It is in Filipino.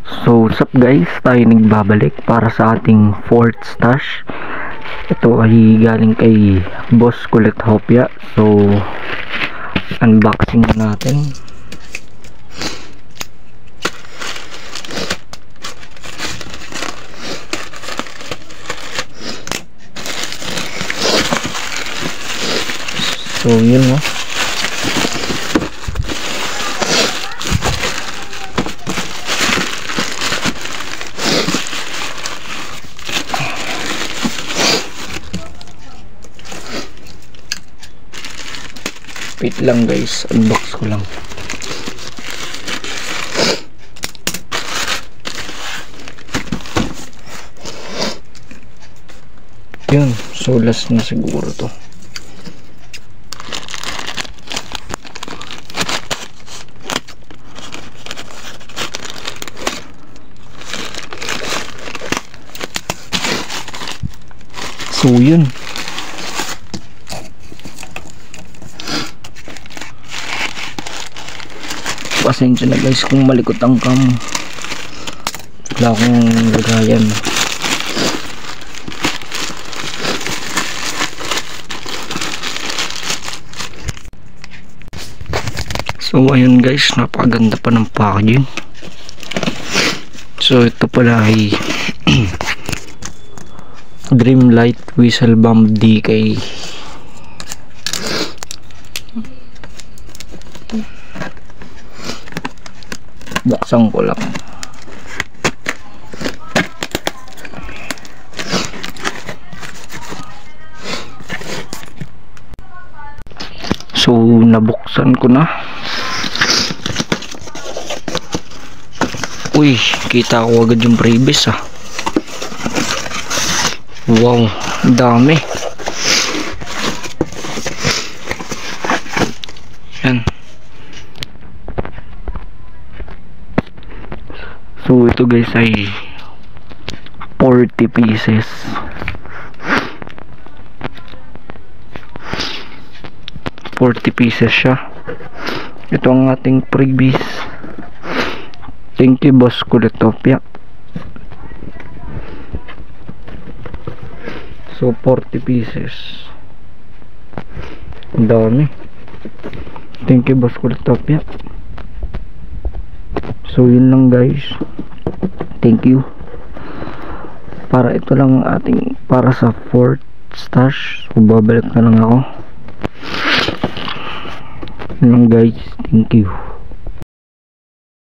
So what's up guys, tayo nagbabalik para sa ating fourth stash. Ito ay galing kay Boss Kulit Hopia. So unboxing natin. So yun no. Wait lang guys, unbox ko lang. Yun, so last na siguro to. So yun. Pasensya na guys kung malikot ang cam. Wala akong lagayan. So ayun guys, napakaganda pa ng packaging. So ito pala ay Dreamlight Whistle Bomb DK. Buksan ko lang. So nabuksan ko na. Uy, kita ko agad yung previous ah. Wow, dami. Yan. So ito guys ay 40 pieces. 40 pieces siya. Ito ang ating freebies. Thank you Boss Kulit Hopia. So 40 pieces. Ang dami. Thank you Boss Kulit Hopia. So yun lang guys. Thank you. Para ito lang ating para sa fourth stash. So babalik na lang ako. Yun lang guys. Thank you.